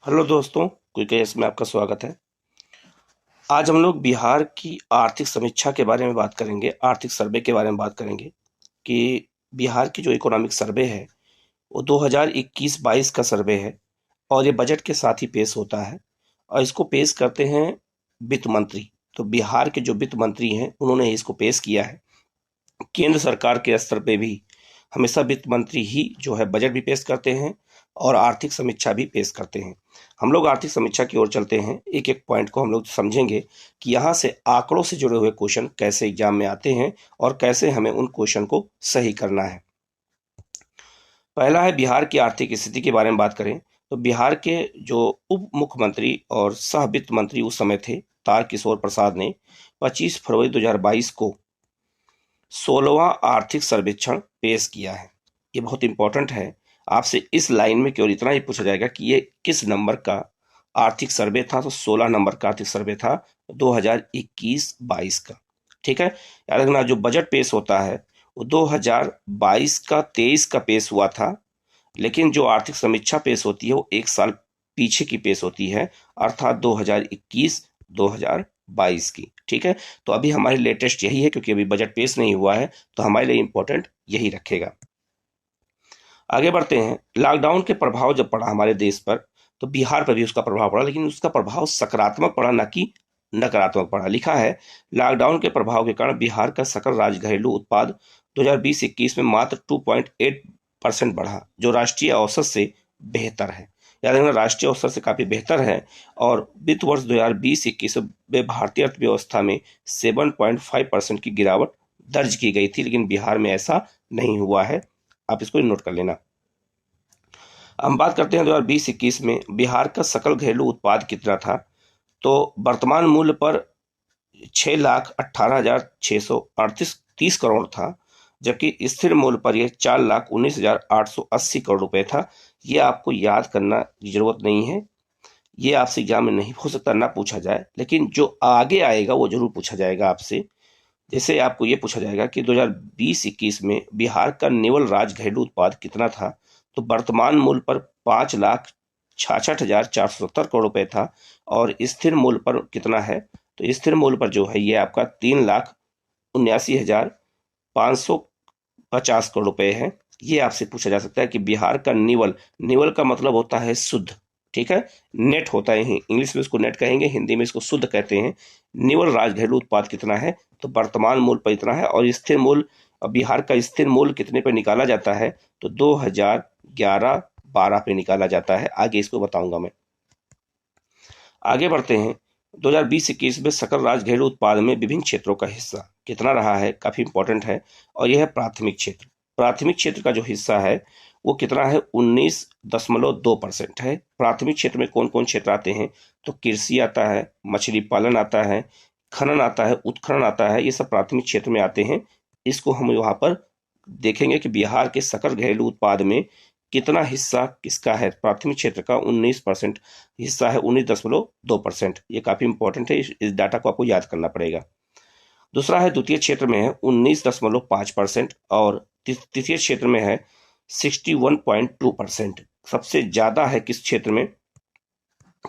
Hello दोस्तों, quick S में आपका स्वागत है। आज हम लोग बिहार की आर्थिक समीक्षा के बारे में बात करेंगे, आर्थिक सर्वे के बारे में बात करेंगे कि बिहार की जो इकोनॉमिक सर्वे है वो 2021-22 का सर्वे है और ये बजट के साथ ही पेश होता है और इसको पेश करते हैं वित्त मंत्री। तो बिहार के जो वित्त मंत्री हैं उन्होंने इसको पेश किया है। केंद्र सरकार के स्तर पे भी हमेशा वित्त मंत्री ही जो है बजट भी पेश करते हैं और आर्थिक समीक्षा भी पेश करते हैं। हम लोग आर्थिक समीक्षा की ओर चलते हैं, एक एक पॉइंट को हम लोग समझेंगे कि यहाँ से आंकड़ों से जुड़े हुए क्वेश्चन कैसे एग्जाम में आते हैं और कैसे हमें उन क्वेश्चन को सही करना है। पहला है बिहार की आर्थिक स्थिति के बारे में बात करें तो बिहार के जो उप मुख्यमंत्री और सह वित्त मंत्री उस समय थे, तारकिशोर प्रसाद ने 25 फरवरी 2022 को 16वां आर्थिक सर्वेक्षण पेश किया है। ये बहुत इंपॉर्टेंट है। आपसे इस लाइन में केवल इतना ही पूछा जाएगा कि ये किस नंबर का आर्थिक सर्वे था, तो 16 नंबर का आर्थिक सर्वे था 2021-22 का। ठीक है, याद रखना जो बजट पेश होता है वो 2022 का 23 का पेश हुआ था, लेकिन जो आर्थिक समीक्षा पेश होती है वो एक साल पीछे की पेश होती है, अर्थात 2021-2022 की। ठीक है, तो अभी हमारी लेटेस्ट यही है क्योंकि अभी बजट पेश नहीं हुआ है, तो हमारे लिए इंपॉर्टेंट यही रखेगा। आगे बढ़ते हैं। लॉकडाउन के प्रभाव जब पड़ा हमारे देश पर, तो बिहार पर भी उसका प्रभाव पड़ा, लेकिन उसका प्रभाव सकारात्मक पड़ा, ना कि नकारात्मक पड़ा। लिखा है लॉकडाउन के प्रभाव के कारण बिहार का सकल राज्य घरेलू उत्पाद 2020-21 में मात्र 2.8% बढ़ा, जो राष्ट्रीय औसत से बेहतर है। याद रखना, राष्ट्रीय औसत से काफी बेहतर है। और वित्त वर्ष 2020-21 में भारतीय अर्थव्यवस्था में 7.5% की गिरावट दर्ज की गई थी, लेकिन बिहार में ऐसा नहीं हुआ है। आप इसको नोट कर लेना। हम बात करते हैं 2020-21 में बिहार का सकल घरेलू उत्पाद कितना था। तो वर्तमान मूल्य पर 6,18,638 करोड़ था, जबकि स्थिर मूल्य पर यह 4,19,880 करोड़ रुपए था। ये आपको याद करना की जरूरत नहीं है, ये आपसे एग्जाम में नहीं हो सकता ना पूछा जाए, लेकिन जो आगे आएगा वो जरूर पूछा जाएगा आपसे। जैसे आपको ये पूछा जाएगा कि 2020-21 में बिहार का निवल राज्य घरेलू उत्पाद कितना था, तो वर्तमान मूल्य पर 5,66,470 करोड़ रुपए था और स्थिर मूल्य पर कितना है, तो स्थिर मूल्य पर जो है ये आपका 3,79,550 करोड़ रुपए है। ये आपसे पूछा जा सकता है कि बिहार का निवल, निवल का मतलब होता है शुद्ध, ठीक है, नेट होता है, इंग्लिश में इसको नेट कहेंगे, हिंदी में इसको शुद्ध कहते हैं। निवल राज्य घरेलू उत्पाद कितना है, तो वर्तमान मूल्य पर इतना है। और स्थिर मूल्य, बिहार का स्थिर मूल्य कितने पे निकाला जाता है, तो 2011-12 पे निकाला जाता है। आगे इसको बताऊंगा मैं। आगे बढ़ते हैं। 2020-21 में सकल राज्य घरेलू उत्पाद में विभिन्न क्षेत्रों का हिस्सा कितना रहा है, काफी इंपॉर्टेंट है। और यह है प्राथमिक क्षेत्र। प्राथमिक क्षेत्र का जो हिस्सा है वो कितना है, 19.2% है। प्राथमिक क्षेत्र में कौन कौन क्षेत्र आते हैं, तो कृषि आता है, मछली पालन आता है, खनन आता है, उत्खनन आता है, ये सब प्राथमिक क्षेत्र में आते हैं। इसको हम यहाँ पर देखेंगे कि बिहार के सकल घरेलू उत्पाद में कितना हिस्सा किसका है। प्राथमिक क्षेत्र का 19% हिस्सा है, 19.2%। ये काफी इंपॉर्टेंट है, इस डाटा को आपको याद करना पड़ेगा। दूसरा है द्वितीय क्षेत्र में है 19.5% और तृतीय क्षेत्र में है 61.2%। सबसे ज्यादा है किस क्षेत्र में,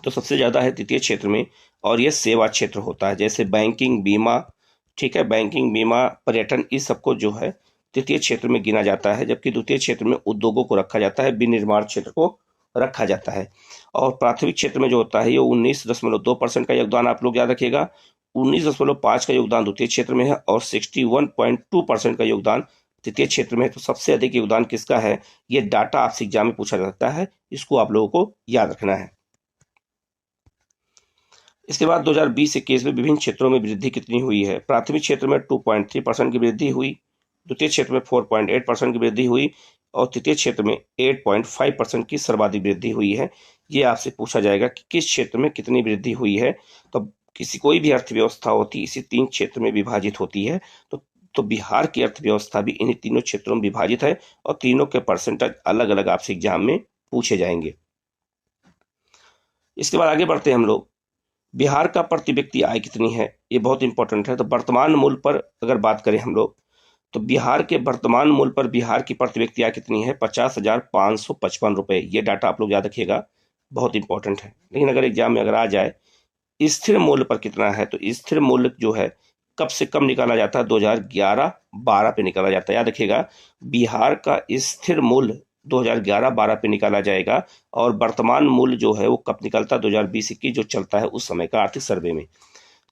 तो सबसे ज्यादा है तृतीय क्षेत्र में, और यह सेवा क्षेत्र होता है, जैसे बैंकिंग, बीमा, ठीक है, बैंकिंग, बीमा, पर्यटन, इस सबको जो है तृतीय क्षेत्र में गिना जाता है। जबकि द्वितीय क्षेत्र में उद्योगों को रखा जाता है, विनिर्माण क्षेत्र को रखा जाता है। और प्राथमिक क्षेत्र में जो होता है ये 19.2% का योगदान, आप लोग याद रखिएगा। 19.5 का योगदान द्वितीय क्षेत्र में है और 61.2% का योगदान तृतीय क्षेत्र में है। तो सबसे अधिक योगदान किसका है, ये डाटा आपसे एग्जाम में पूछा जा सकता है, इसको आप लोगों को याद रखना है। इसके बाद 2020-21 में विभिन्न क्षेत्रों में वृद्धि कितनी हुई है। प्राथमिक क्षेत्र में 2.3% की वृद्धि हुई, द्वितीय क्षेत्र में 4.8% की वृद्धि हुई और तृतीय क्षेत्र में 8.5% की सर्वाधिक वृद्धि हुई है। ये आपसे पूछा जाएगा कि किस क्षेत्र में कितनी वृद्धि हुई है। तो किसी कोई भी अर्थव्यवस्था होती है इसी 3 क्षेत्र में विभाजित होती है। तो बिहार की अर्थव्यवस्था भी इन्हीं तीनों क्षेत्रों में विभाजित है और तीनों के परसेंटेज अलग अलग आपसे एग्जाम में पूछे जाएंगे। इसके बाद आगे बढ़ते हैं हम लोग। बिहार का प्रति व्यक्ति आय कितनी है, ये बहुत इंपॉर्टेंट है। तो वर्तमान मूल्य पर अगर बात करें हम लोग, तो बिहार के वर्तमान मूल्य पर बिहार की प्रति व्यक्ति आय कितनी है, 50,555 रुपए। ये डाटा आप लोग याद रखिएगा। बहुत इंपॉर्टेंट है। लेकिन अगर एग्जाम में अगर आ जाए स्थिर मूल्य पर कितना है, तो स्थिर मूल्य जो है कब से कब निकाला जाता है, 2011-12 पे निकाला जाता है। याद रखिएगा, बिहार का स्थिर मूल्य 2011-12 पे निकाला जाएगा, और वर्तमान मूल्य जो है वो कब निकलता है, 2020-21 जो चलता है उस समय का आर्थिक सर्वे में।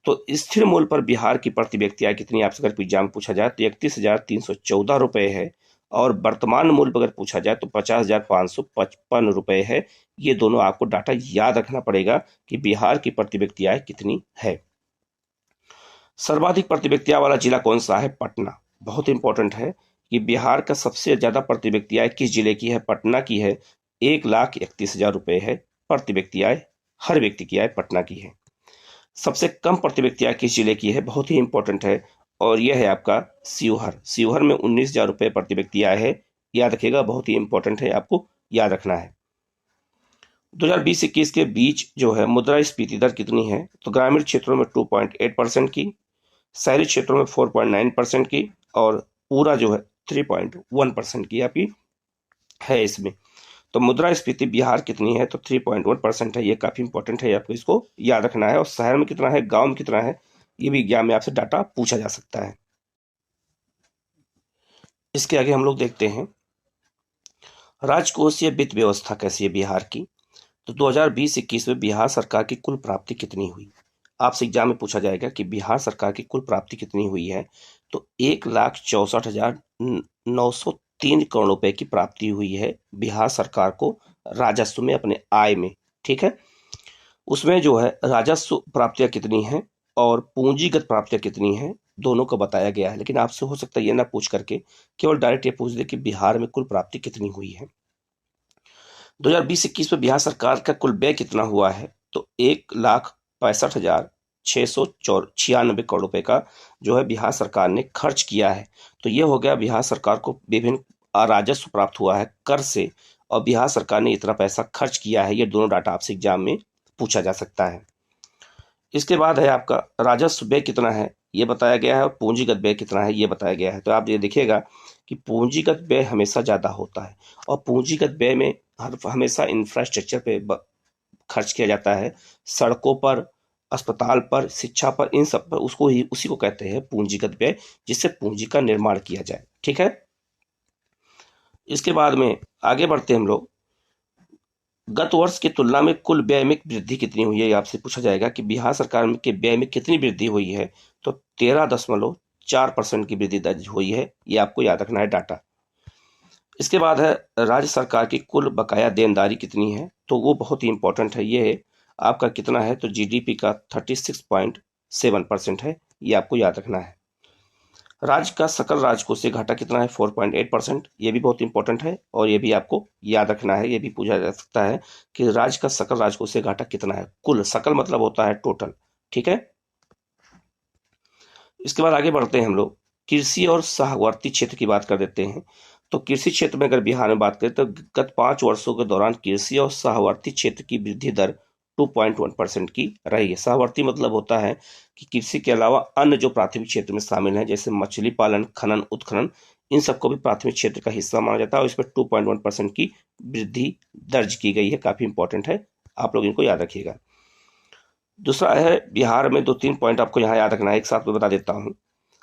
तो स्थिर मूल्य पर बिहार की प्रति व्यक्ति आय कितनी, आपसे अगर एग्जाम पूछा जाए तो 31,314 रुपए है, और वर्तमान मूल्य पर अगर पूछा जाए तो 50,555 रुपए है। ये दोनों आपको डाटा याद रखना पड़ेगा कि बिहार की प्रति व्यक्ति आय कितनी है। सर्वाधिक प्रति व्यक्ति आय वाला जिला कौन सा है, पटना। बहुत इंपॉर्टेंट है कि बिहार का सबसे ज्यादा प्रति व्यक्ति आय किस जिले की है, पटना की है। 1,31,000 रुपए है प्रति व्यक्ति आय, हर व्यक्ति की आय पटना की है। सबसे कम प्रति व्यक्ति आय किस जिले की है, बहुत ही इंपॉर्टेंट है, और यह है आपका शिवहर। शिवहर में 19,000 रुपए प्रति व्यक्ति आय है। याद रखिएगा, बहुत ही इंपॉर्टेंट है, आपको याद रखना है। 2020-21 के बीच जो है मुद्रास्फीति दर कितनी है, तो ग्रामीण क्षेत्रों में 2.8% की, शहरी क्षेत्रों में 4.9% की, और पूरा जो है 3.1% की आपकी है इसमें। तो मुद्रास्फीति बिहार कितनी है, तो 3.1% है। ये काफी इंपॉर्टेंट है, आपको इसको याद रखना है। और शहर में कितना है, गांव में कितना है, ये भी एग्जाम में आपसे डाटा पूछा जा सकता है। इसके आगे हम लोग देखते हैं राजकोषीय वित्त व्यवस्था कैसी है बिहार की। तो 2020-21 में बिहार सरकार की कुल प्राप्ति कितनी हुई, आपसे एग्जाम में पूछा जाएगा कि बिहार सरकार की कुल प्राप्ति कितनी हुई है। तो 1,64,903 करोड़ रुपए की प्राप्ति हुई है बिहार सरकार को राजस्व में, अपने आय में। ठीक है, उसमें जो है राजस्व प्राप्तियां कितनी हैं और पूंजीगत प्राप्तियां कितनी हैं, दोनों को बताया गया है। लेकिन आपसे हो सकता है ये ना पूछ करके केवल डायरेक्ट ये पूछ दे कि बिहार में कुल प्राप्ति कितनी हुई है। 2020-21 में बिहार सरकार का कुल व्यय कितना हुआ है, तो 1,65,696 करोड़ रुपए का जो है बिहार सरकार ने खर्च किया है। तो ये हो गया बिहार सरकार को विभिन्न राजस्व प्राप्त हुआ है कर से, और बिहार सरकार ने इतना पैसा खर्च किया है। ये दोनों डाटा आपसे एग्जाम में पूछा जा सकता है। इसके बाद है आपका राजस्व व्यय कितना है, ये बताया गया है, और पूंजीगत व्यय कितना है ये बताया गया है। तो आप ये देखिएगा कि पूंजीगत व्यय हमेशा ज्यादा होता है, और पूंजीगत व्यय में हमेशा इंफ्रास्ट्रक्चर पे खर्च किया जाता है, सड़कों पर, अस्पताल पर, शिक्षा पर, इन सब पर, उसको ही उसी को कहते हैं पूंजीगत व्यय, जिससे पूंजी का निर्माण किया जाए। ठीक है, इसके बाद में आगे बढ़ते हम लोग। गत वर्ष की तुलना में कुल व्यय में वृद्धि कितनी हुई है, आपसे पूछा जाएगा कि बिहार सरकार के व्यय में कितनी वृद्धि हुई है। तो 13.4% की वृद्धि दर्ज हुई है, ये आपको याद रखना है डाटा। इसके बाद है राज्य सरकार की कुल बकाया देनदारी कितनी है, तो वो बहुत ही इंपॉर्टेंट है। ये आपका कितना है, तो जीडीपी का 36.7% है, ये आपको याद रखना है। राज्य का सकल राजकोषीय घाटा कितना है, 4.8%, ये भी बहुत इंपॉर्टेंट है, और ये भी आपको याद रखना है। ये भी पूछा जा सकता है कि राज्य का सकल राजकोषीय घाटा कितना है। कुल, सकल मतलब होता है टोटल। ठीक है, इसके बाद आगे बढ़ते हैं हम लोग, कृषि और सहवर्ती क्षेत्र की बात कर देते हैं। तो कृषि क्षेत्र में अगर बिहार में बात करें तो गत 5 वर्षों के दौरान कृषि और सहवर्ती क्षेत्र की वृद्धि दर 2.1% की रही है। सहवर्ती मतलब होता है कि कृषि के अलावा अन्य जो प्राथमिक क्षेत्र में शामिल हैं, जैसे मछली पालन, खनन, उत्खनन, इन सबको भी प्राथमिक क्षेत्र का हिस्सा माना जाता है, और इसमें 2.1% की वृद्धि दर्ज की गई है। काफी इंपॉर्टेंट है, आप लोग इनको याद रखिएगा। दूसरा है बिहार में 2-3 पॉइंट आपको यहाँ याद रखना है, एक साथ में बता देता हूँ।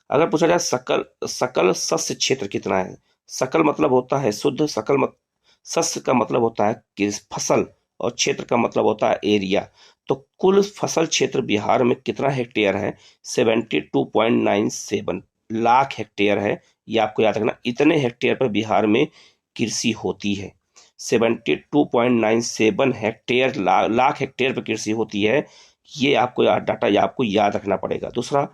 अगर पूछा जाए सकल सकल शस्य क्षेत्र कितना है, सकल मतलब होता है शुद्ध, शस्य का मतलब होता है कि फसल, और क्षेत्र का मतलब होता है एरिया। तो कुल फसल क्षेत्र बिहार में कितना हेक्टेयर है, 72.97 लाख हेक्टेयर है। ये आपको याद रखना, इतने हेक्टेयर पर बिहार में कृषि होती है। 72.97 हेक्टेयर, लाख हेक्टेयर पर कृषि होती है। ये आपको डाटा आपको याद रखना पड़ेगा। दूसरा,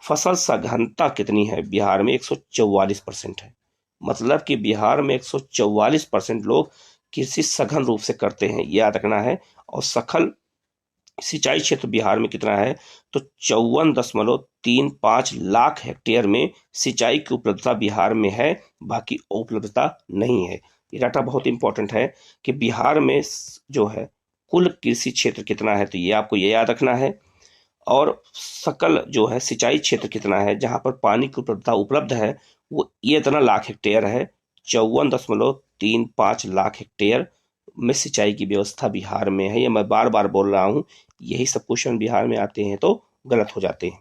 फसल सघनता कितनी है बिहार में, 144% है। मतलब कि बिहार में 144% लोग कृषि सघन रूप से करते हैं, याद रखना है। और सकल सिंचाई क्षेत्र बिहार में कितना है, तो 54.35 लाख हेक्टेयर में सिंचाई की उपलब्धता बिहार में है, बाकी उपलब्धता नहीं है। ये डाटा बहुत इंपॉर्टेंट है कि बिहार में जो है कुल कृषि क्षेत्र कितना है, तो ये आपको ये याद रखना है। और सकल जो है सिंचाई क्षेत्र कितना है, जहां पर पानी की उपलब्धता उपलब्ध है, वो ये इतना लाख हेक्टेयर है, 54.35 लाख हेक्टेयर में सिंचाई की व्यवस्था बिहार में है? ये मैं बार बार बोल रहा हूँ, यही सब क्वेश्चन बिहार में आते हैं तो गलत हो जाते हैं।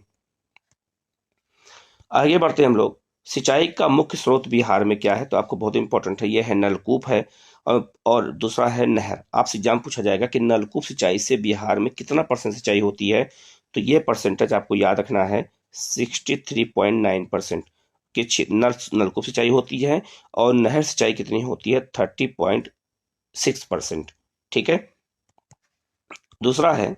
आगे बढ़ते हैं हम लोग। सिंचाई का मुख्य स्रोत बिहार में क्या है? तो आपको बहुत इंपॉर्टेंट है, ये है नलकूप है, और दूसरा है नहर। आपसे एग्जाम पूछा जाएगा कि नलकूप सिंचाई से बिहार में कितना % सिंचाई होती है, तो ये परसेंटेज आपको याद रखना है 63.9% कि नलकूप सिंचाई होती है, और नहर सिंचाई कितनी होती है? 30.6%। ठीक है। दूसरा है,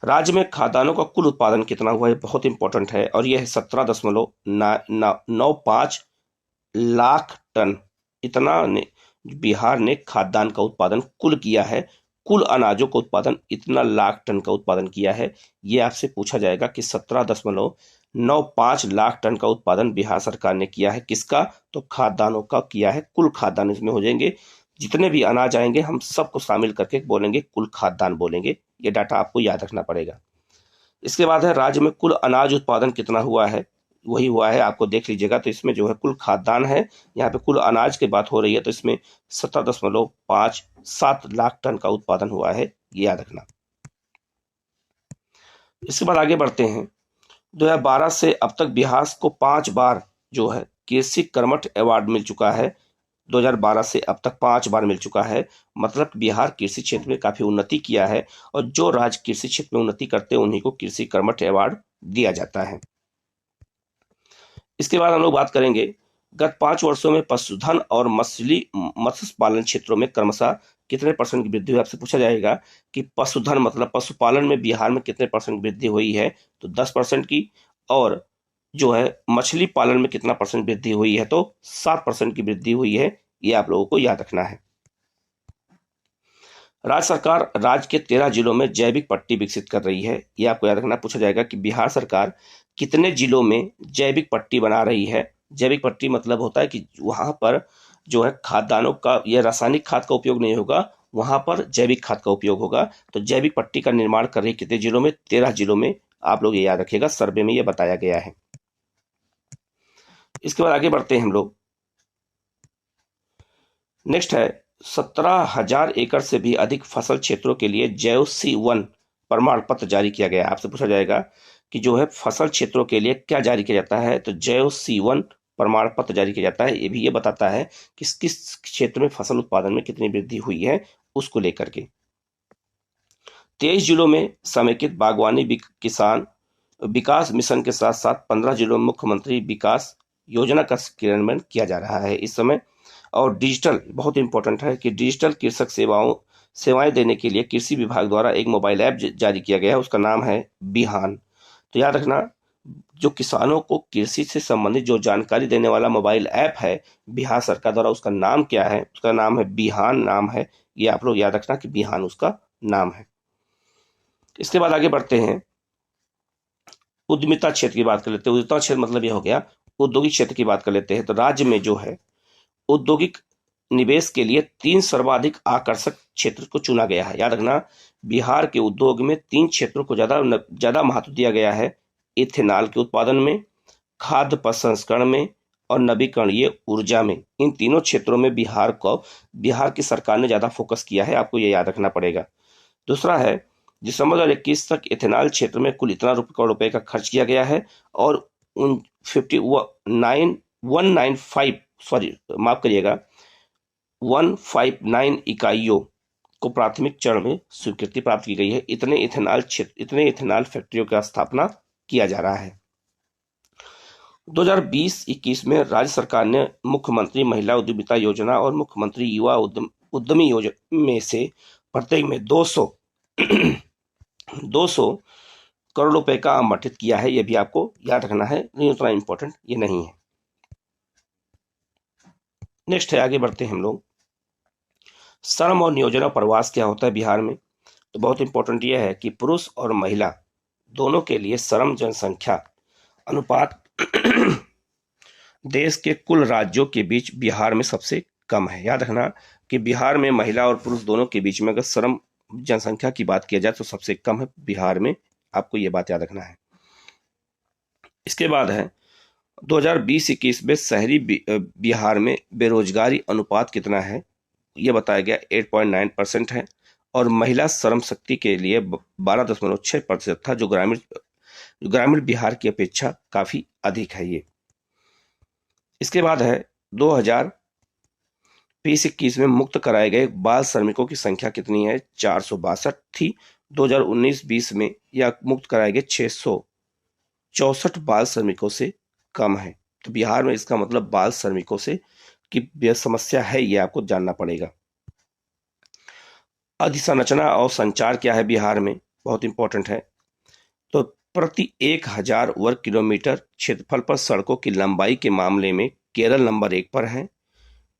राज्य में खाद्यान्नों का कुल उत्पादन कितना हुआ है? बहुत इंपॉर्टेंट है, और यह है 17.95 लाख टन। इतना ने बिहार ने खाद्यान्न का उत्पादन कुल किया है, कुल अनाजों का उत्पादन इतना लाख टन का उत्पादन किया है। ये आपसे पूछा जाएगा कि 17.95 लाख टन का उत्पादन बिहार सरकार ने किया है, किसका? तो खाद्यान्नों का किया है। कुल खाद्यान्न इसमें हो जाएंगे, जितने भी अनाज आएंगे हम सबको शामिल करके बोलेंगे कुल खाद्यान्न बोलेंगे। ये डाटा आपको याद रखना पड़ेगा। इसके बाद है, राज्य में कुल अनाज उत्पादन कितना हुआ है? वही हुआ है, आपको देख लीजिएगा। तो इसमें जो है कुल खाद्यान्न है, यहाँ पे कुल अनाज की बात हो रही है, तो इसमें 17.57 लाख टन का उत्पादन हुआ है, ये याद रखना। इसके बाद आगे बढ़ते हैं। 2012 से अब तक बिहार को 5 बार जो है कृषि कर्मठ अवार्ड मिल चुका है। 2012 से अब तक 5 बार मिल चुका है, मतलब बिहार कृषि क्षेत्र में काफी उन्नति किया है, और जो राज्य कृषि क्षेत्र में उन्नति करते हैं उन्हीं को कृषि कर्मठ अवार्ड दिया जाता है। इसके बाद हम लोग बात करेंगे, गत 5 वर्षों में पशुधन और मत्स्य पालन क्षेत्रों में क्रमशः कितने % की वृद्धि हुई? आपसे पूछा जाएगा कि पशुधन मतलब पशुपालन में बिहार में कितने % की वृद्धि हुई है? तो 10% की। और जो है मछली पालन में कितना % वृद्धि हुई है? तो 7% की वृद्धि हुई है। ये आप लोगों को याद रखना है। राज्य सरकार राज्य के 13 जिलों में जैविक पट्टी विकसित कर रही है। ये आपको याद रखना। पूछा जाएगा कि बिहार सरकार कितने जिलों में जैविक पट्टी बना रही है? जैविक पट्टी मतलब होता है कि वहां पर जो है खाद्यान्नों का या रासायनिक खाद का उपयोग नहीं होगा, वहां पर जैविक खाद का उपयोग होगा। तो जैविक पट्टी का निर्माण कर रही कितने जिलों में? 13 जिलों में। आप लोग ये याद रखिएगा, सर्वे में ये बताया गया है। इसके बाद आगे बढ़ते हैं हम लोग। नेक्स्ट है, 17,000 एकड़ से भी अधिक फसल क्षेत्रों के लिए जैव C1 प्रमाण पत्र जारी किया गया है। आपसे पूछा जाएगा कि जो है फसल क्षेत्रों के लिए क्या जारी किया जाता है? तो जैव C1 प्रमाण पत्र जारी किया जाता है। ये भी ये बताता है कि किस क्षेत्र में फसल उत्पादन में कितनी वृद्धि हुई है, उसको लेकर के। 23 जिलों में समेकित बागवानी किसान विकास मिशन के साथ साथ 15 जिलों में मुख्यमंत्री विकास योजना का क्रियान्वयन किया जा रहा है इस समय। और डिजिटल, बहुत इंपॉर्टेंट है कि डिजिटल कृषक सेवाएं देने के लिए कृषि विभाग द्वारा एक मोबाइल ऐप जारी किया गया है, उसका नाम है बिहान। तो याद रखना, जो किसानों को कृषि से संबंधित जो जानकारी देने वाला मोबाइल ऐप है बिहार सरकार द्वारा, उसका नाम क्या है? उसका नाम है बिहान नाम है। ये आप लोग याद रखना कि बिहान उसका नाम है। इसके बाद आगे बढ़ते हैं, उद्यमिता क्षेत्र की बात कर लेते हैं। उद्यमिता क्षेत्र मतलब यह हो गया औद्योगिक क्षेत्र की बात कर लेते हैं। तो राज्य में जो है औद्योगिक निवेश के लिए 3 सर्वाधिक आकर्षक क्षेत्र को चुना गया है। याद रखना, बिहार के उद्योग में 3 क्षेत्रों को ज्यादा महत्व दिया गया है। इथेनॉल के उत्पादन में, खाद्य प्रसंस्करण में, और नवीकरणीय ऊर्जा में। इन तीनों क्षेत्रों में बिहार की सरकार ने ज्यादा फोकस किया है, आपको ये याद रखना पड़ेगा। दूसरा है, दिसंबर 2021 तक इथेनॉल क्षेत्र में कुल इतना करोड़ रुपए का खर्च किया गया है, और उन 195 सॉरी माफ करिएगा 159 इकाइयों को प्राथमिक चरण में स्वीकृति प्राप्त की गई है। इतने इथेनॉल फैक्ट्रियों का स्थापना किया जा रहा है। 2020-21 में राज्य सरकार ने मुख्यमंत्री महिला उद्यमिता योजना और मुख्यमंत्री युवा उद्यमी योजना में से प्रत्येक में 200 करोड़ रुपए का आवंटित किया है। यह भी आपको याद रखना है, नहीं उतना इंपॉर्टेंट ये नहीं है। नेक्स्ट है, आगे बढ़ते हैं हम लोग। श्रम और नियोजन प्रवास क्या होता है बिहार में? तो बहुत इंपॉर्टेंट यह है कि पुरुष और महिला दोनों के लिए श्रम जनसंख्या अनुपात देश के कुल राज्यों के बीच बिहार में सबसे कम है। याद रखना कि बिहार में महिला और पुरुष दोनों के बीच में अगर श्रम जनसंख्या की बात किया जाए तो सबसे कम है बिहार में, आपको ये बात याद रखना है। इसके बाद है 2020-21 में शहरी बिहार में बेरोजगारी अनुपात कितना है? ये बताया गया 8.9% है, और महिला श्रम शक्ति के लिए 12.6% था, जो ग्रामीण बिहार की अपेक्षा काफी अधिक है ये। इसके बाद है 2020-21 में मुक्त कराए गए बाल श्रमिकों की संख्या कितनी है? 462 थी। 2019-20 में यह मुक्त कराए गए 664 बाल श्रमिकों से कम है। तो बिहार में इसका मतलब बाल श्रमिकों से की समस्या है, ये आपको जानना पड़ेगा। अधिसंरचना और संचार क्या है बिहार में, बहुत इंपॉर्टेंट है। तो प्रति 1000 वर्ग किलोमीटर क्षेत्रफल पर सड़कों की लंबाई के मामले में केरल नंबर 1 पर है,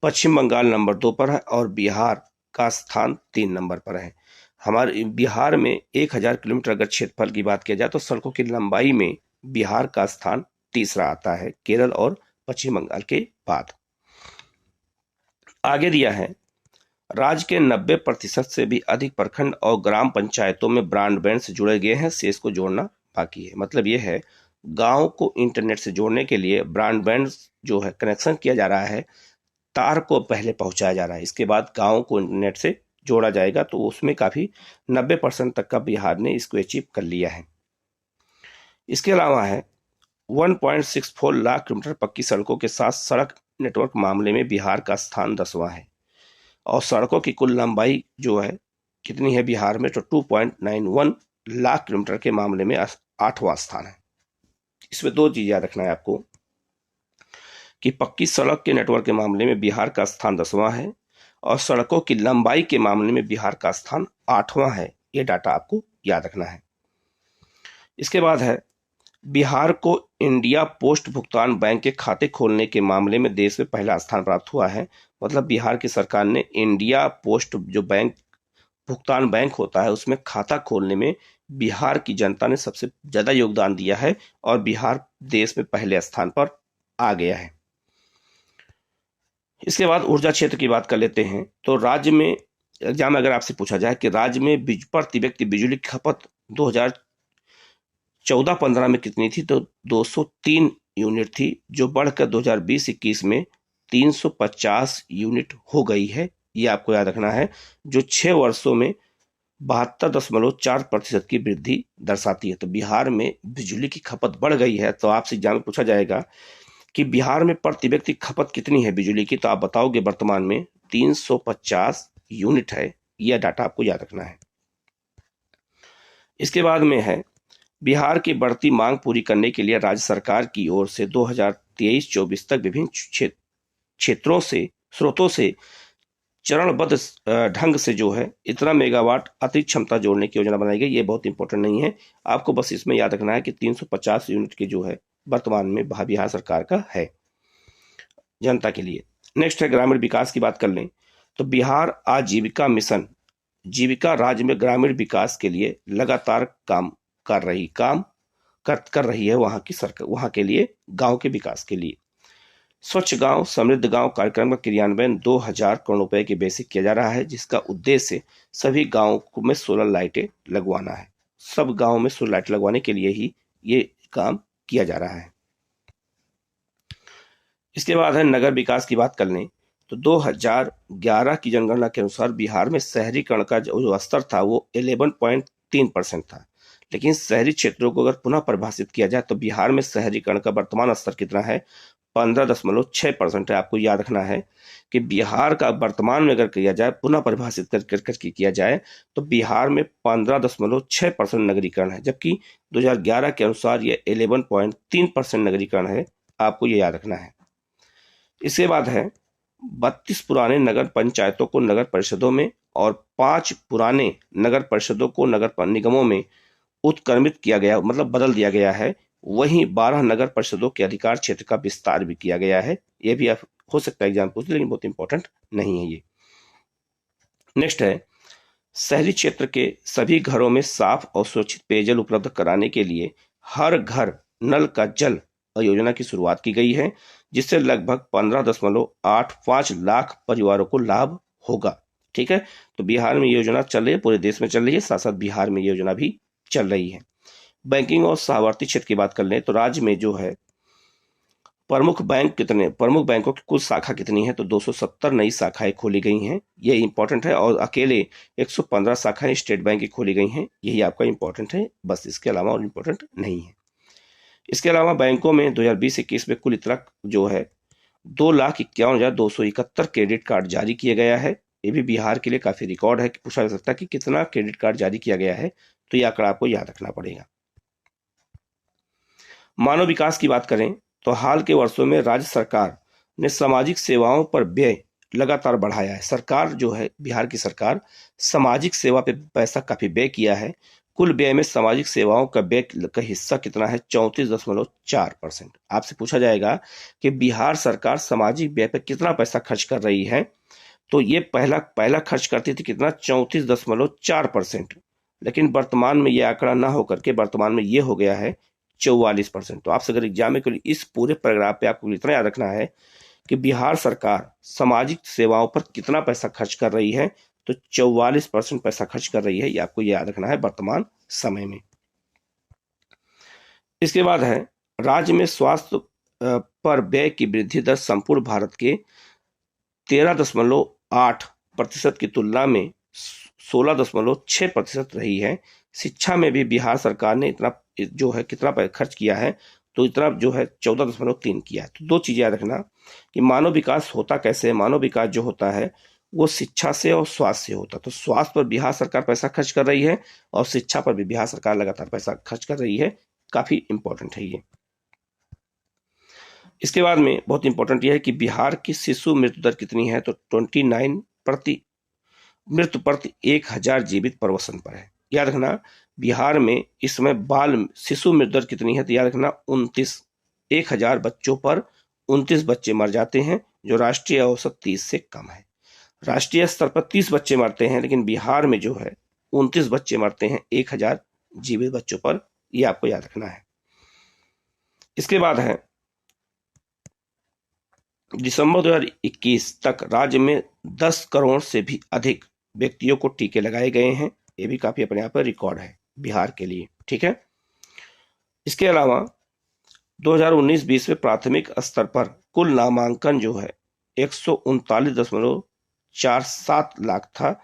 पश्चिम बंगाल नंबर 2 पर है, और बिहार का स्थान 3 नंबर पर है। हमारे बिहार में 1000 किलोमीटर अगर क्षेत्रफल की बात किया जाए तो सड़कों की लंबाई में बिहार का स्थान तीसरा आता है, केरल और पश्चिम बंगाल के बाद। आगे दिया है, राज्य के 90% से भी अधिक प्रखंड और ग्राम पंचायतों में ब्रॉडबैंड से जुड़े गए हैं, शेष को जोड़ना बाकी है। मतलब ये है, गांव को इंटरनेट से जोड़ने के लिए ब्रॉडबैंड जो है कनेक्शन किया जा रहा है, तार को पहले पहुंचाया जा रहा है, इसके बाद गांव को इंटरनेट से जोड़ा जाएगा। तो उसमें काफी 90% तक का बिहार ने इसको अचीव कर लिया है। इसके अलावा है 1.64 लाख किलोमीटर पक्की सड़कों के साथ सड़क नेटवर्क मामले में बिहार का स्थान 10वां है, और सड़कों की कुल लंबाई जो है कितनी है बिहार में, तो 2.91 लाख किलोमीटर के मामले में 8वां स्थान है। इसमें दो चीज याद रखना है आपको कि पक्की सड़क के नेटवर्क के मामले में बिहार का स्थान 10वां है, और सड़कों की लंबाई के मामले में बिहार का स्थान 8वां है। ये डाटा आपको याद रखना है। इसके बाद है, बिहार को इंडिया पोस्ट भुगतान बैंक के खाते खोलने के मामले में देश में पहला स्थान प्राप्त हुआ है। मतलब बिहार की सरकार ने इंडिया पोस्ट जो बैंक भुगतान बैंक होता है उसमें खाता खोलने में बिहार की जनता ने सबसे ज्यादा योगदान दिया है, और बिहार देश में पहले स्थान पर आ गया है। इसके बाद ऊर्जा क्षेत्र की बात कर लेते हैं। तो राज्य में एग्जाम में अगर आपसे पूछा जाए कि राज्य में प्रति व्यक्ति बिजली की खपत 2014-15 में कितनी थी, तो 203 यूनिट थी, जो बढ़कर 2020-21 में 350 यूनिट हो गई है। ये आपको याद रखना है, जो 6 वर्षों में 72.4% की वृद्धि दर्शाती है। तो बिहार में बिजली की खपत बढ़ गई है। तो आपसे एग्जाम में पूछा जाएगा कि बिहार में प्रति व्यक्ति खपत कितनी है बिजली की, तो आप बताओगे वर्तमान में 350 यूनिट है। यह डाटा आपको याद रखना है। इसके बाद में है, बिहार की बढ़ती मांग पूरी करने के लिए राज्य सरकार की ओर से 2023-24 तक विभिन्न स्रोतों से चरणबद्ध ढंग से जो है इतना मेगावाट अतिरिक्त क्षमता जोड़ने की योजना बनाई गई। ये बहुत इंपॉर्टेंट नहीं है, आपको बस इसमें याद रखना है कि 350 यूनिट की जो है वर्तमान में बिहार सरकार का है जनता के लिए। नेक्स्ट है, ग्रामीण विकास की बात कर लें तो बिहार आजीविका मिशन जीविका राज्य में ग्रामीण विकास के लिए लगातार काम कर रही है वहां की सरकार, वहां के लिए गांव के विकास के लिए। स्वच्छ गांव समृद्ध गांव कार्यक्रम का क्रियान्वयन 2000 करोड़ रुपए के बेसिक किया जा रहा है, जिसका उद्देश्य सभी गांवों में सोलर लाइटें लगवाना है। सब गांवों में सोलर लाइट लगवाने के लिए ही ये काम किया जा रहा है। इसके बाद है, नगर विकास की बात कर लें तो 2011 की जनगणना के अनुसार बिहार में शहरीकरण का जो स्तर था वो 11.3% था, लेकिन शहरी क्षेत्रों को अगर पुनः परिभाषित किया जाए तो बिहार में शहरीकरण का वर्तमान स्तर कितना है, 15.6% है। आपको याद रखना है कि बिहार का वर्तमान में अगर किया जाए, पुनः परिभाषित करके किया जाए तो बिहार में 15.6% नगरीकरण है, जबकि 2011 के अनुसार ये 11.3% नगरीकरण है। आपको ये याद रखना है। इसके बाद है, 32 पुराने नगर पंचायतों को नगर परिषदों में और 5 पुराने नगर परिषदों को नगर निगमों में उत्क्रमित किया गया, मतलब बदल दिया गया है। वहीं 12 नगर परिषदों के अधिकार क्षेत्र का विस्तार भी किया गया है। यह भी हो सकता है एग्जाम पूछ, लेकिन बहुत इंपॉर्टेंट नहीं है ये। नेक्स्ट है, शहरी क्षेत्र के सभी घरों में साफ और सुरक्षित पेयजल उपलब्ध कराने के लिए हर घर नल का जल योजना की शुरुआत की गई है, जिससे लगभग 15.85 लाख परिवारों को लाभ होगा। ठीक है, तो बिहार में योजना चल रही है, पूरे देश में चल रही है, साथ साथ बिहार में योजना भी चल रही है। बैंकिंग और सहावर्ती क्षेत्र की बात कर लें तो राज्य में जो है प्रमुख बैंकों की कुल शाखा कितनी है? तो 270 नई शाखाएं खोली गई हैं, ये इंपॉर्टेंट है। और अकेले 115 शाखाएं स्टेट बैंक की खोली गई हैं, यही आपका इंपॉर्टेंट है, बस इसके अलावा और इंपॉर्टेंट नहीं है। इसके अलावा बैंकों में 2020-21 में कुल इतना जो है 2,51,271 क्रेडिट कार्ड जारी किया गया है। ये भी बिहार के लिए काफी रिकॉर्ड है कि पूछा जा सकता है कि कितना क्रेडिट कार्ड जारी किया गया है, तो ये आंकड़ा आपको याद रखना पड़ेगा। मानव विकास की बात करें तो हाल के वर्षों में राज्य सरकार ने सामाजिक सेवाओं पर व्यय लगातार बढ़ाया है। सरकार जो है, बिहार की सरकार सामाजिक सेवा पे पैसा काफी व्यय किया है। कुल व्यय में सामाजिक सेवाओं का व्यय का हिस्सा कितना है? 34.4%। आपसे पूछा जाएगा कि बिहार सरकार सामाजिक व्यय पे कितना पैसा खर्च कर रही है, तो ये पहला खर्च करती थी कितना? 34.4%। लेकिन वर्तमान में ये आंकड़ा ना होकर के वर्तमान में ये हो गया है 44%। तो आपसे अगर एग्जाम में इस पूरे पैराग्राफ पे आपको इतना याद रखना है कि बिहार सरकार सामाजिक सेवाओं पर कितना पैसा खर्च कर रही है, तो 44% पैसा खर्च कर रही है, ये आपको याद रखना है वर्तमान समय में। इसके बाद है राज्य में स्वास्थ्य पर व्यय की वृद्धि दर संपूर्ण भारत के 13.8% की तुलना में 16.6% रही है। शिक्षा में भी बिहार सरकार ने इतना जो है कितना खर्च किया है, तो इतना जो है 14.3 किया है। तो दो चीजें याद रखना कि मानव विकास होता कैसे है। मानव विकास जो होता है वो शिक्षा से और स्वास्थ्य से होता है। तो स्वास्थ्य पर बिहार सरकार पैसा खर्च कर रही है और शिक्षा पर भी बिहार सरकार लगातार पैसा खर्च कर रही है, काफी इंपॉर्टेंट है ये। इसके बाद में बहुत इंपॉर्टेंट यह है कि बिहार की शिशु मृत्यु दर कितनी है, तो 29 मृत्यु प्रति 1000 जीवित प्रवसन पर है। याद रखना बिहार में इस समय बाल शिशु मृत्यु दर कितनी है, तो याद रखना 29। 1000 बच्चों पर 29 बच्चे मर जाते हैं, जो राष्ट्रीय औसत 30 से कम है। राष्ट्रीय स्तर पर 30 बच्चे मरते हैं, लेकिन बिहार में जो है 29 बच्चे मरते हैं 1000 जीवित बच्चों पर, यह आपको याद रखना है। इसके बाद है दिसंबर 2021 तक राज्य में 10 करोड़ से भी अधिक व्यक्तियों को टीके लगाए गए हैं। ये भी काफी अपने आप पर रिकॉर्ड है बिहार के लिए, ठीक है। इसके अलावा 2019-20 में प्राथमिक स्तर पर कुल नामांकन जो है 139.47 लाख था,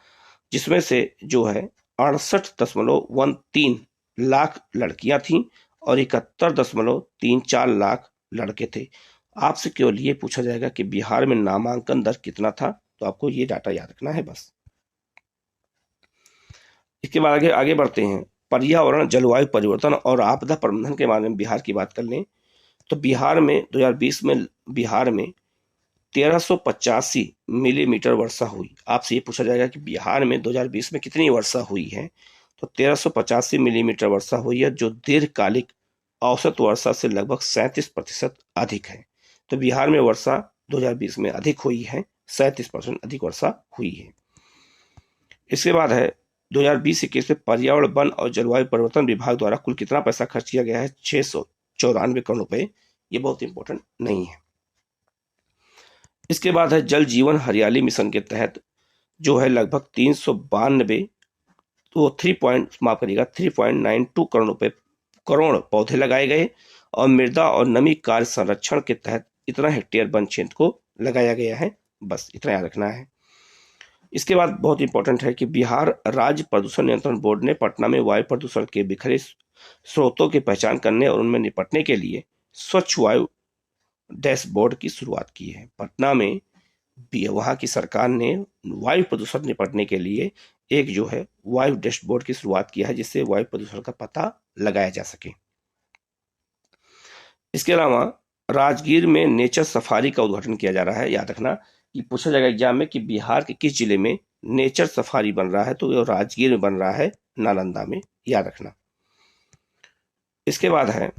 जिसमें से जो है 68.13 लाख लड़कियां थीं और 71.34 लाख लड़के थे। आपसे केवल ये पूछा जाएगा कि बिहार में नामांकन दर कितना था, तो आपको ये डाटा याद रखना है बस। इसके बाद आगे बढ़ते हैं। पर्यावरण, जलवायु परिवर्तन और आपदा प्रबंधन के बारे में बिहार की बात कर लें तो बिहार में 2020 में बिहार में 1385 मिलीमीटर वर्षा हुई। आपसे ये पूछा जाएगा कि बिहार में 2020 में कितनी वर्षा हुई है, तो 1385 मिलीमीटर वर्षा हुई है, जो दीर्घकालिक औसत वर्षा से लगभग 37% अधिक है। तो बिहार में वर्षा 2020 में अधिक हुई है, 37% अधिक वर्षा हुई है। इसके बाद है 2020-21 में पर्यावरण, वन और जलवायु परिवर्तन विभाग द्वारा कुल कितना पैसा खर्च किया गया है? 694 करोड़ रुपए। ये बहुत इंपॉर्टेंट नहीं है। इसके बाद है जल जीवन हरियाली मिशन के तहत जो है लगभग 392 तो 3.92 करोड़ पौधे लगाए गए और मृदा और नमी कार्य संरक्षण के तहत इतना हेक्टेयर वन क्षेत्र को लगाया गया है, बस इतना याद रखना है। इसके बाद बहुत इंपॉर्टेंट है कि बिहार राज्य प्रदूषण नियंत्रण बोर्ड ने पटना में वायु प्रदूषण के बिखरे स्रोतों की पहचान करने और उनमें निपटने के लिए स्वच्छ वायु डैशबोर्ड की शुरुआत की है। पटना में वहां की सरकार ने वायु प्रदूषण निपटने के लिए एक जो है वायु डैशबोर्ड की शुरुआत किया है, जिससे वायु प्रदूषण का पता लगाया जा सके। इसके अलावा राजगीर में नेचर सफारी का उद्घाटन किया जा रहा है। याद रखना कि पूछा जाएगा एग्जाम में कि बिहार के किस जिले में नेचर सफारी बन रहा है, तो ये राजगीर में बन रहा है, नालंदा में, याद रखना। इसके बाद है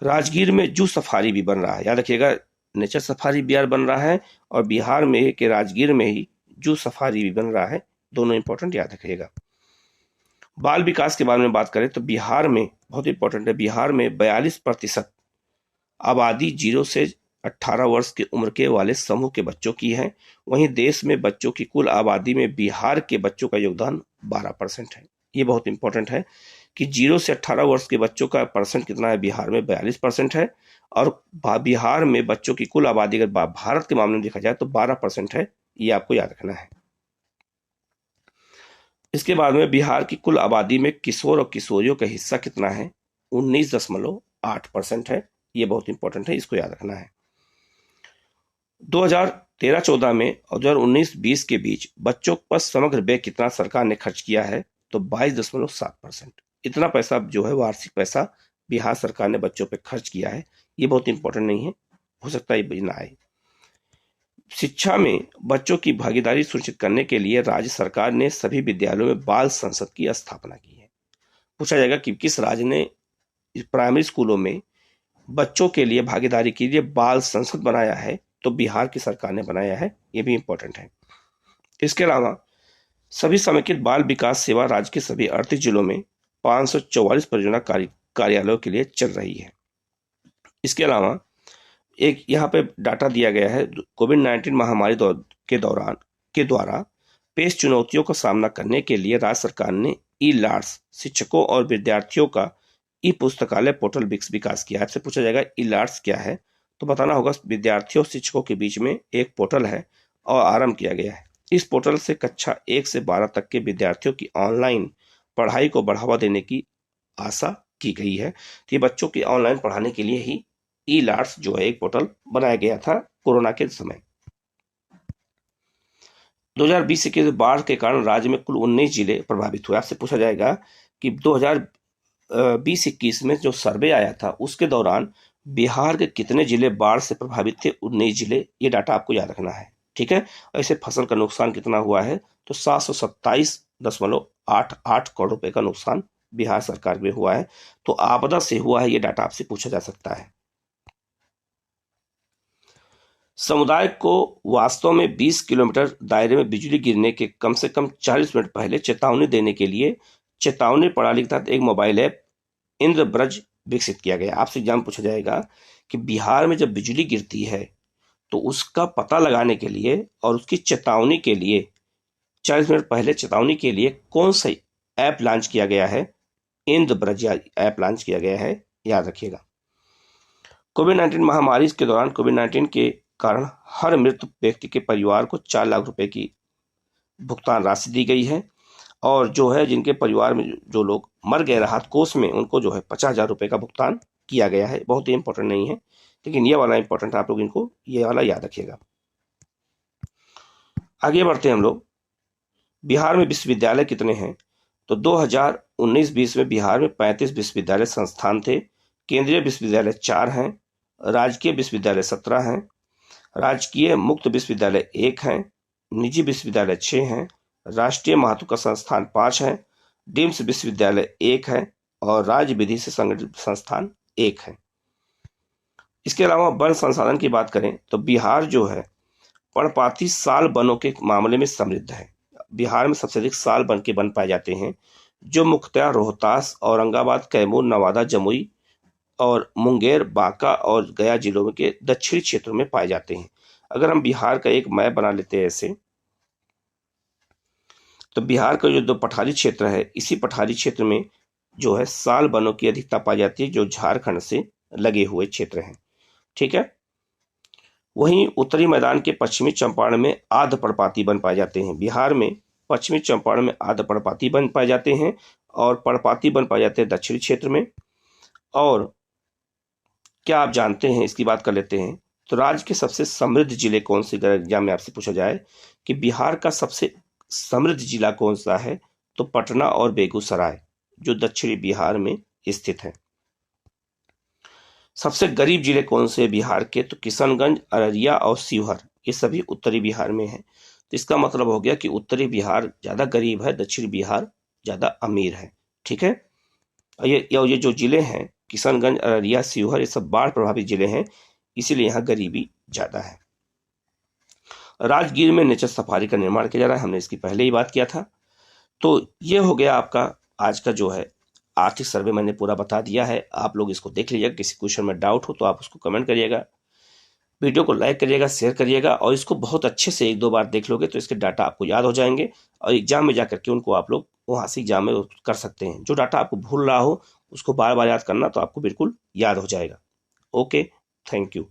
राजगीर में जू सफारी भी बन रहा है। याद रखिएगा नेचर सफारी बिहार बन रहा है और बिहार में के राजगीर में ही जू सफारी भी बन रहा है, दोनों इंपॉर्टेंट याद रखिएगा। बाल विकास के बारे में बात करें तो बिहार में बहुत इंपॉर्टेंट है, बिहार में 42% आबादी 0 से 18 वर्ष की उम्र के वाले समूह के बच्चों की है। वहीं देश में बच्चों की कुल आबादी में बिहार के बच्चों का योगदान 12% है। ये बहुत इंपॉर्टेंट है कि 0 से 18 वर्ष के बच्चों का परसेंट कितना है, बिहार में 42% है, और बिहार में बच्चों की कुल आबादी अगर भारत के मामले में देखा जाए तो 12% है। ये आपको याद रखना है। इसके बाद में बिहार की कुल आबादी में किशोर और किशोरियों का हिस्सा कितना है, 19.8% है। ये बहुत इंपॉर्टेंट है, इसको याद रखना है। 2013-14 में और 2019-20 के बीच बच्चों पर समग्र व्यय कितना सरकार ने खर्च किया है, तो 22.7%। इतना पैसा जो है वार्षिक पैसा बिहार सरकार ने बच्चों पे खर्च किया है। ये बहुत इंपॉर्टेंट नहीं है, हो सकता है ये ना आए। शिक्षा में बच्चों की भागीदारी सुनिश्चित करने के लिए राज्य सरकार ने सभी विद्यालयों में बाल संसद की स्थापना की है। पूछा जाएगा कि किस राज्य ने प्राइमरी स्कूलों में बच्चों के लिए भागीदारी के लिए बाल संसद बनाया है, तो बिहार की सरकार ने बनाया है। ये भी इंपॉर्टेंट है। इसके अलावा सभी समेकित बाल विकास सेवा राज्य के सभी 38 जिलों में 544 परियोजना कार्यालयों के लिए चल रही है। इसके अलावा एक यहाँ पे डाटा दिया गया है, कोविड-19 महामारी के द्वारा पेश चुनौतियों का सामना करने के लिए राज्य सरकार ने ई-लाट्स शिक्षकों और विद्यार्थियों का ई पुस्तकालय पोर्टल विकास किया है। आपसे पूछा जाएगा ई-लाट्स क्या है, तो बताना होगा। विद्यार्थियों और शिक्षकों के बीच में एक पोर्टल है और आरंभ किया गया है। इस पोर्टल से कक्षा 1 से 12 तक के विद्यार्थियों की ऑनलाइन पढ़ाई को बढ़ावा देने की आशा की गई है। तो ये बच्चों की ऑनलाइन पढ़ाने के लिए ही ई-लाट्स जो है एक पोर्टल बनाया गया था कोरोना के समय। 2020 के बाढ़ के कारण राज्य में कुल 19 जिले प्रभावित हुए। आपसे पूछा जाएगा कि 2020-21 में जो सर्वे आया था उसके दौरान बिहार के कितने जिले बाढ़ से प्रभावित थे, 19 जिले। ये डाटा आपको याद रखना है, ठीक है। ऐसे फसल का नुकसान कितना हुआ है, तो 727.88 करोड़ रुपए का नुकसान बिहार सरकार में हुआ है। तो आपदा से हुआ है, ये डाटा आपसे पूछा जा सकता है। समुदाय को वास्तव में 20 किलोमीटर दायरे में बिजली गिरने के कम से कम 40 मिनट पहले चेतावनी देने के लिए चेतावनी प्रणाली के तहत एक मोबाइल ऐप इंद्रब्रज विकसित किया गया। आपसे एग्जाम पूछा जाएगा कि बिहार में जब बिजली गिरती है तो उसका पता लगाने के लिए और उसकी चेतावनी के लिए 40 मिनट पहले चेतावनी के लिए कौन सा ऐप लॉन्च किया गया है, इंद्रब्रज ऐप लॉन्च किया गया है, याद रखिएगा। कोविड-19 महामारी के दौरान कोविड-19 के कारण हर मृत व्यक्ति के परिवार को 4 लाख रुपए की भुगतान राशि दी गई है, और जो है जिनके परिवार में जो लोग मर गए राहत कोष में, उनको जो है 50,000 रुपए का भुगतान किया गया है। बहुत ही इंपॉर्टेंट नहीं है, लेकिन ये वाला इंपॉर्टेंट है, आप लोग इनको ये वाला याद रखिएगा। आगे बढ़ते हैं हम लोग। बिहार में विश्वविद्यालय कितने हैं, तो 2019-20 में बिहार में 35 विश्वविद्यालय संस्थान थे। केंद्रीय विश्वविद्यालय 4 हैं, राजकीय विश्वविद्यालय 17 हैं, राजकीय मुक्त विश्वविद्यालय 1 हैं, निजी विश्वविद्यालय 6 हैं, राष्ट्रीय महत्व का संस्थान 5 हैं, डीम्स विश्वविद्यालय 1 है, और राज्य विधि से संगठित संस्थान 1 है। इसके अलावा वन संसाधन की बात करें तो बिहार जो है पर्णपाती साल वनों के मामले में समृद्ध है। बिहार में सबसे अधिक साल वन के वन पाए जाते हैं, जो मुख्यतः रोहतास, औरंगाबाद, कैमूर, नवादा, जमुई और मुंगेर, बांका और गया जिलों के दक्षिणी क्षेत्रों में पाए जाते हैं। अगर हम बिहार का एक मैप बना लेते हैं ऐसे, तो बिहार का जो पठारी क्षेत्र है, इसी पठारी क्षेत्र में जो है साल वनों की अधिकता पाई जाती है, जो झारखंड से लगे हुए क्षेत्र हैं, ठीक है। वहीं उत्तरी मैदान के पश्चिमी चंपारण में आर्द्र पर्णपाती वन पाए जाते हैं। बिहार में पश्चिमी चंपारण में आर्द्र पर्णपाती वन पाए जाते हैं, और पर्णपाती वन पाए जाते हैं दक्षिणी क्षेत्र में। और क्या आप जानते हैं, इसकी बात कर लेते हैं, तो राज्य के सबसे समृद्ध जिले कौन से, अगर एग्जाम में आपसे पूछा जाए कि बिहार का सबसे समृद्ध जिला कौन सा है, तो पटना और बेगूसराय, जो दक्षिणी बिहार में स्थित है। सबसे गरीब जिले कौन से बिहार के, तो किशनगंज, अररिया और शिवहर, ये सभी उत्तरी बिहार में है। तो इसका मतलब हो गया कि उत्तरी बिहार ज्यादा गरीब है, दक्षिणी बिहार ज्यादा अमीर है, ठीक है। ये जो जिले हैं किशनगंज, अररिया, शिवहर, ये सब बाढ़ प्रभावित जिले हैं, इसीलिए यहाँ गरीबी ज्यादा है। राजगीर में नेचर सफारी का निर्माण किया जा रहा है, हमने इसकी पहले ही बात किया था। तो ये हो गया आपका आज का जो है आर्थिक सर्वे, मैंने पूरा बता दिया है। आप लोग इसको देख लीजिएगा, किसी क्वेश्चन में डाउट हो तो आप उसको कमेंट करिएगा। वीडियो को लाइक करिएगा, शेयर करिएगा और इसको बहुत अच्छे से 1-2 बार देख लोगे तो इसके डाटा आपको याद हो जाएँगे और एग्ज़ाम में जाकर के उनको आप लोग वहाँ से एग्ज़ाम में कर सकते हैं। जो डाटा आपको भूल रहा हो, उसको बार-बार याद करना तो आपको बिल्कुल याद हो जाएगा। Okay, thank you.